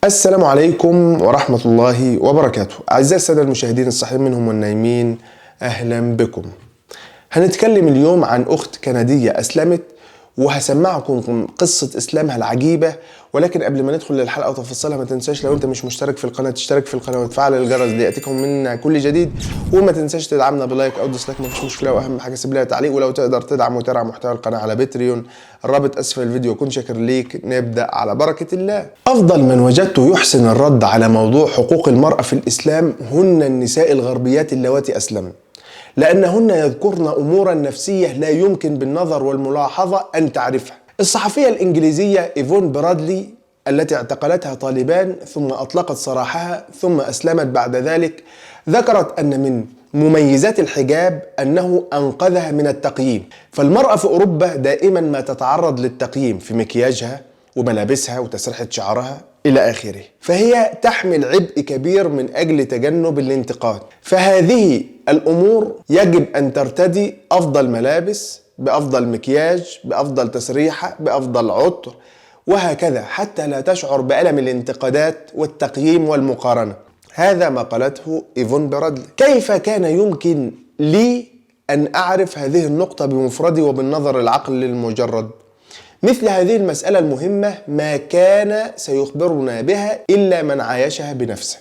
السلام عليكم ورحمة الله وبركاته. أعزائي السادة المشاهدين الصحيين منهم والنايمين، أهلا بكم. هنتكلم اليوم عن أخت كندية أسلمت، وهسمعكم قصة إسلامها العجيبة. ولكن قبل ما ندخل للحلقة وتفاصيلها، ما تنساش لو أنت مش مشترك في القناة تشترك في القناة وتفعل الجرس ليأتيكم منا كل جديد، وما تنساش تدعمنا بلايك أو ديسلايك، مفيش مشكلة. وأهم حاجة سيب لها تعليق، ولو تقدر تدعم وترعى محتوى القناة على بتريون، الرابط أسفل الفيديو. كن شاكر ليك. نبدأ على بركة الله. أفضل من وجدته يحسن الرد على موضوع حقوق المرأة في الإسلام هن النساء الغربيات اللواتي أسلمن، لأنهن يذكرن أمورا نفسية لا يمكن بالنظر والملاحظة أن تعرفها. الصحفية الإنجليزية إيفون برادلي التي اعتقلتها طالبان ثم أطلقت سراحها ثم أسلمت بعد ذلك، ذكرت أن من مميزات الحجاب أنه أنقذها من التقييم. فالمرأة في أوروبا دائما ما تتعرض للتقييم في مكياجها وملابسها وتسريحة شعرها إلى آخره، فهي تحمل عبء كبير من أجل تجنب الانتقاد. فهذه الأمور يجب أن ترتدي أفضل ملابس بأفضل مكياج بأفضل تسريحة بأفضل عطر وهكذا، حتى لا تشعر بألم الانتقادات والتقييم والمقارنة. هذا ما قالته إيفون برادلي. كيف كان يمكن لي أن أعرف هذه النقطة بمفردي وبالنظر العقلي المجرد؟ مثل هذه المسألة المهمة ما كان سيخبرنا بها إلا من عايشها بنفسه.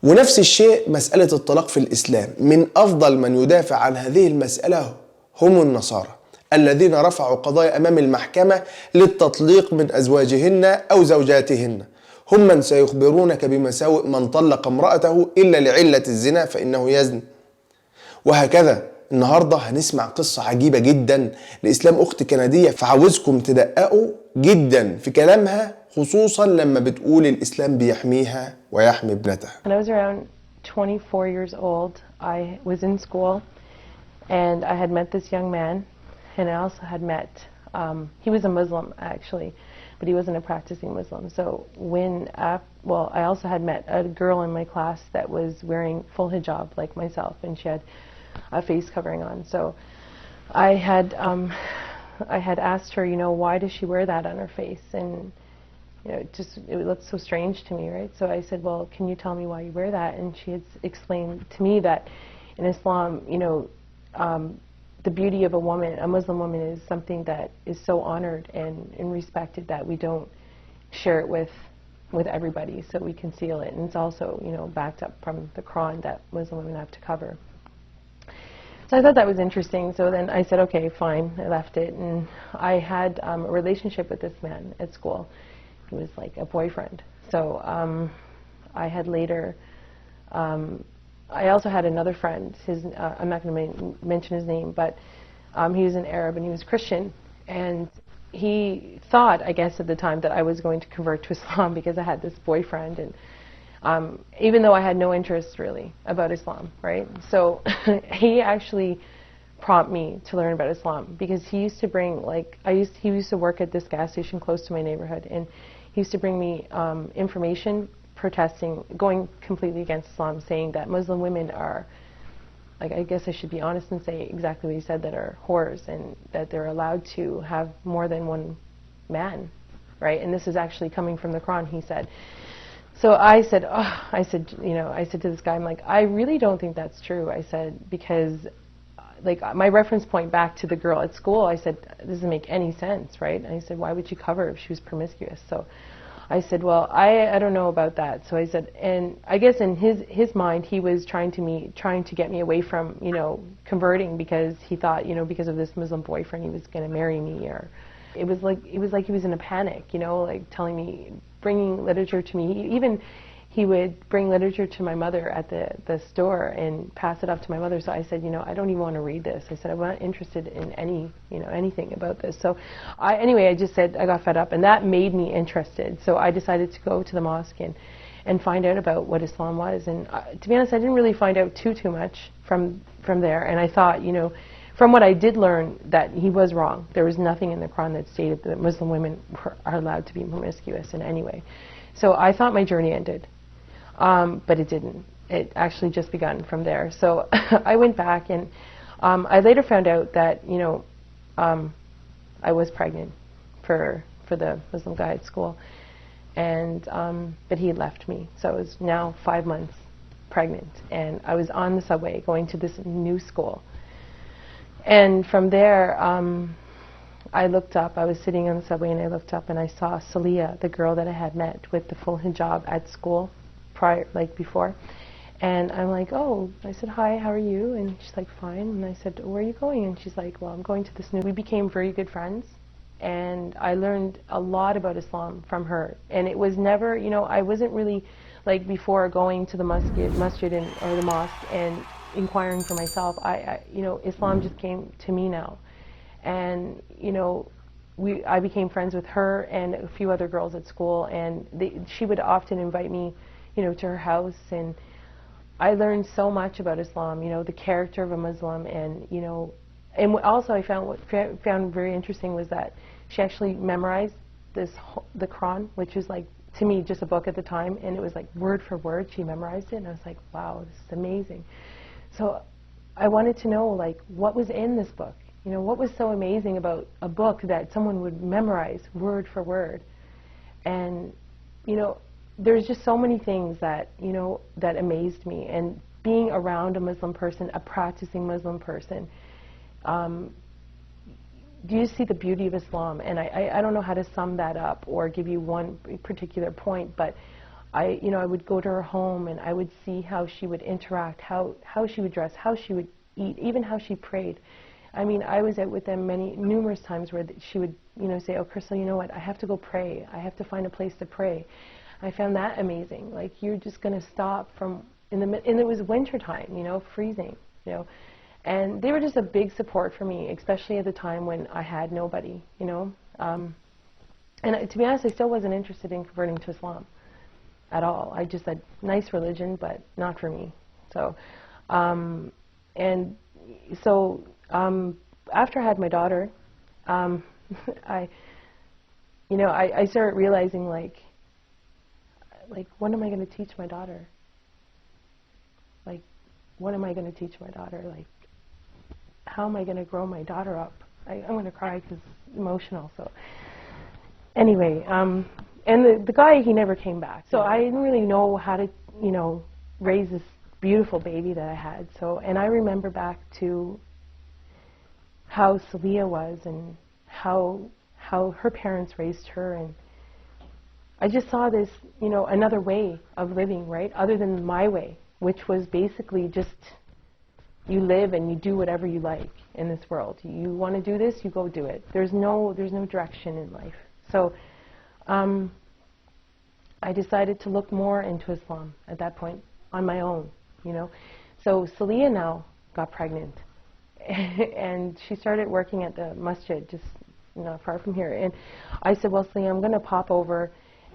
ونفس الشيء مسألة الطلاق في الإسلام. من أفضل من يدافع عن هذه المسألة هم النصارى الذين رفعوا قضايا أمام المحكمة للتطليق من أزواجهن أو زوجاتهن. هم من سيخبرونك بمساوئ من طلق امرأته إلا لعلة الزنا فإنه يزن. وهكذا النهاردة هنسمع قصة عجيبة جدا لإسلام أخت كندية، فعاوزكم تدققوا جدا في كلامها، خصوصا لما بتقول الإسلام بيحميها ويحمي ابنتها. When I was around 24 years old, I was in school and I had met this young man, and I also had met, he was a Muslim actually, but he wasn't a practicing Muslim. So I also had met a girl in my class that was wearing full hijab like myself, and she had a face covering on. So I had asked her, why does she wear that on her face? And it looked so strange to me, right? So I said, well, can you tell me why you wear that? And she had explained to me that in Islam, the beauty of a woman, a Muslim woman, is something that is so honored and respected that we don't share it with everybody, so we conceal it. And it's also, backed up from the Quran that Muslim women have to cover. So I thought that was interesting. So then I said, okay, fine. I left it, and I had a relationship with this man at school. He was like a boyfriend. So I had later, I also had another friend. I'm not going to mention his name, but he was an Arab and he was Christian. And he thought, I guess at the time, that I was going to convert to Islam because I had this boyfriend. And even though I had no interest really about Islam, right? So he actually prompted me to learn about Islam, because he used to bring, he used to work at this gas station close to my neighborhood, and he used to bring me information protesting, going completely against Islam, saying that Muslim women are, I guess I should be honest and say exactly what he said, that are whores, and that they're allowed to have more than one man, right? And this is actually coming from the Quran, he said. So I said, I said to this guy, I'm like, I really don't think that's true. I said, because my reference point back to the girl at school, I said, this doesn't make any sense, right? And I said, why would she cover if she was promiscuous? So I said, well, I don't know about that. So I said, and I guess in his mind, he was trying to get me away from, converting, because he thought, because of this Muslim boyfriend, he was going to marry me. Or it was like he was in a panic, telling me, bringing literature to me. He would bring literature to my mother at the store and pass it up to my mother. So I said, I don't even want to read this. I said, I'm not interested in anything about this. So anyway, I just said, I got fed up, and that made me interested. So I decided to go to the mosque and find out about what Islam was. And to be honest, I didn't really find out too much from there. And I thought, from what I did learn, that he was wrong. There was nothing in the Quran that stated that Muslim women are allowed to be promiscuous in any way. So I thought my journey ended. But it didn't. It actually just begun from there. So I went back, and I later found out that, I was pregnant for the Muslim guy at school. and but he left me. So I was now 5 months pregnant, and I was on the subway going to this new school. And from there, I looked up. I was sitting on the subway, and I looked up, and I saw Salia, the girl that I had met with the full hijab at school, before. And I'm like, oh, I said, hi, how are you? And she's like, fine. And I said, where are you going? And she's like, well, I'm going to this new... We became very good friends. And I learned a lot about Islam from her. And it was never, you know, I wasn't really, like, before going to the masjid or the mosque and inquiring for myself. You know, Islam just came to me now. And, you know, I became friends with her and a few other girls at school. And she would often invite me, you know, to her house. And I learned so much about Islam, you know, the character of a Muslim, and, you know, and also I found what found very interesting was that she actually memorized the Quran, which was like, to me, just a book at the time, and it was like word for word, she memorized it, and I was like, wow, this is amazing. So I wanted to know, like, what was in this book? You know, what was so amazing about a book that someone would memorize word for word? And, you know, there's just so many things that, you know, that amazed me. And being around a Muslim person, a practicing Muslim person, do you see the beauty of Islam? And I don't know how to sum that up or give you one particular point, but you know, I would go to her home and I would see how she would interact, how she would dress, how she would eat, even how she prayed. I mean, I was out with them numerous times where she would, you know, say, oh, Crystal, you know what, I have to go pray. I have to find a place to pray. I found that amazing. Like, you're just going to stop and it was winter time, you know, freezing, you know. And they were just a big support for me, especially at the time when I had nobody, you know. And to be honest, I still wasn't interested in converting to Islam at all. I just said, nice religion, but not for me. So, after I had my daughter, I started realizing, like, what am I going to teach my daughter? Like, what am I going to teach my daughter? Like, how am I going to grow my daughter up? I'm going to cry because it's emotional. So, anyway, and the guy, he never came back. So I didn't really know how to, you know, raise this beautiful baby that I had. So, and I remember back to how Salia was and how her parents raised her, and I just saw this, you know, another way of living, right, other than my way, which was basically just you live and you do whatever you like in this world. You want to do this, you go do it. There's no direction in life. So I decided to look more into Islam at that point on my own, you know. So Salia now got pregnant, and she started working at the masjid, just not far from here. And I said, well, Salia, I'm going to pop over,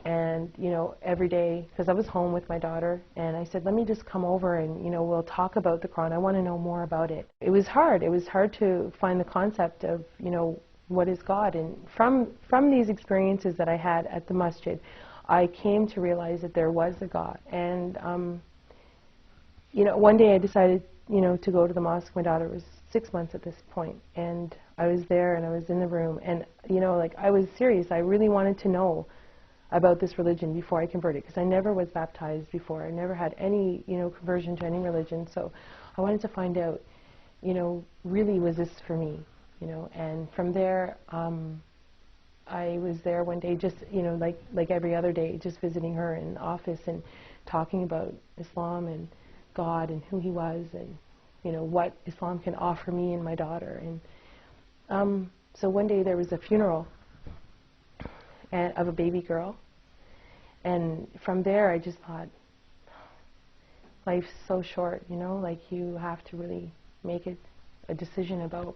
and, you know, every day, because I was home with my daughter, and I said, let me just come over and, you know, we'll talk about the Quran. I want to know more about it. It was hard. It was hard to find the concept of, you know, what is God. And from these experiences that I had at the masjid, I came to realize that there was a God. And, you know, one day I decided, you know, to go to the mosque. My daughter was 6 months at this point, and I was there, and I was in the room, and, you know, like, I was serious. I really wanted to know about this religion before I converted, because I never was baptized before. I never had any, you know, conversion to any religion. So I wanted to find out, you know, really, was this for me, you know? And from there, I was there one day, just, you know, like every other day, just visiting her in the office and talking about Islam and God and who He was, and, you know, what Islam can offer me and my daughter. And so one day there was a funeral of a baby girl, and from there I just thought, life's so short, you know, like, you have to really make it a decision about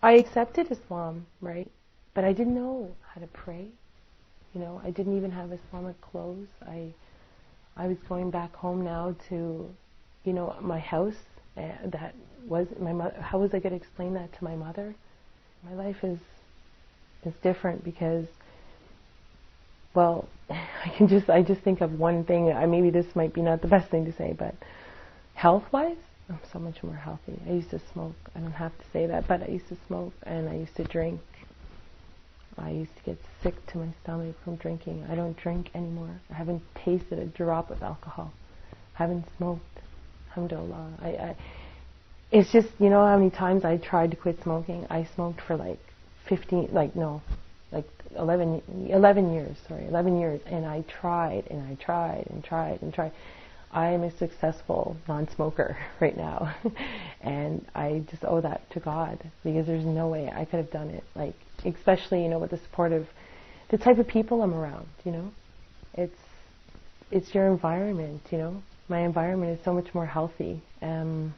I accepted Islam, right, but I didn't know how to pray, you know. I didn't even have Islamic clothes. I was going back home now to, you know, my house, that was my mother. How was I going to explain that to my mother? My life is different because, well, I just think of one thing. Maybe this might be not the best thing to say, but health-wise, I'm so much more healthy. I used to smoke. I don't have to say that, but I used to smoke, and I used to drink. I used to get sick to my stomach from drinking. I don't drink anymore. I haven't tasted a drop of alcohol. I haven't smoked. Alhamdulillah. It's just, you know how many times I tried to quit smoking? I smoked for like 11 years, 11 years. And I tried and I tried and tried and tried. I am a successful non-smoker right now. And I just owe that to God, because there's no way I could have done it. Like, especially, you know, with the support of the type of people I'm around, you know. It's your environment, you know. My environment is so much more healthy. I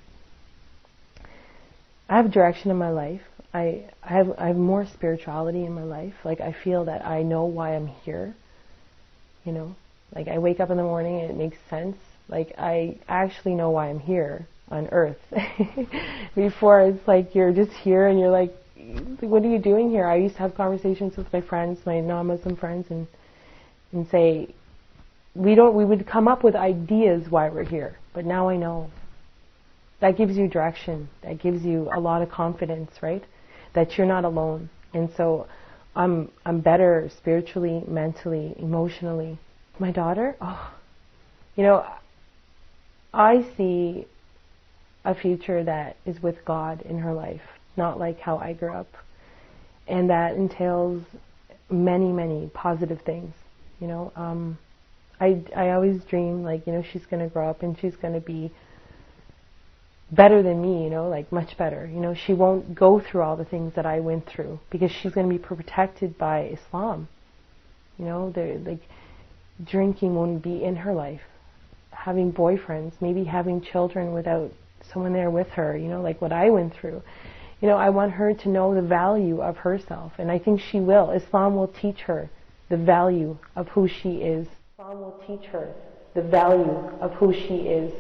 have direction in my life. I have more spirituality in my life. Like, I feel that I know why I'm here, you know. Like, I wake up in the morning and it makes sense. Like, I actually know why I'm here on earth. Before, it's like you're just here and you're like, what are you doing here? I used to have conversations with my friends, my non-Muslim friends, and say, we would come up with ideas why we're here, but now I know. That gives you direction. That gives you a lot of confidence, right? That you're not alone. And so I'm better spiritually, mentally, emotionally. My daughter, you know, I see a future that is with God in her life, not like how I grew up. And that entails many, many positive things, you know. I always dream, like, you know, she's going to grow up and she's going to be better than me, you know, like much better. You know, she won't go through all the things that I went through, because she's going to be protected by Islam. You know, like, drinking won't be in her life. Having boyfriends, maybe having children without someone there with her, you know, like what I went through. You know, I want her to know the value of herself, and I think she will. Islam will teach her the value of who she is. Islam will teach her the value of who she is.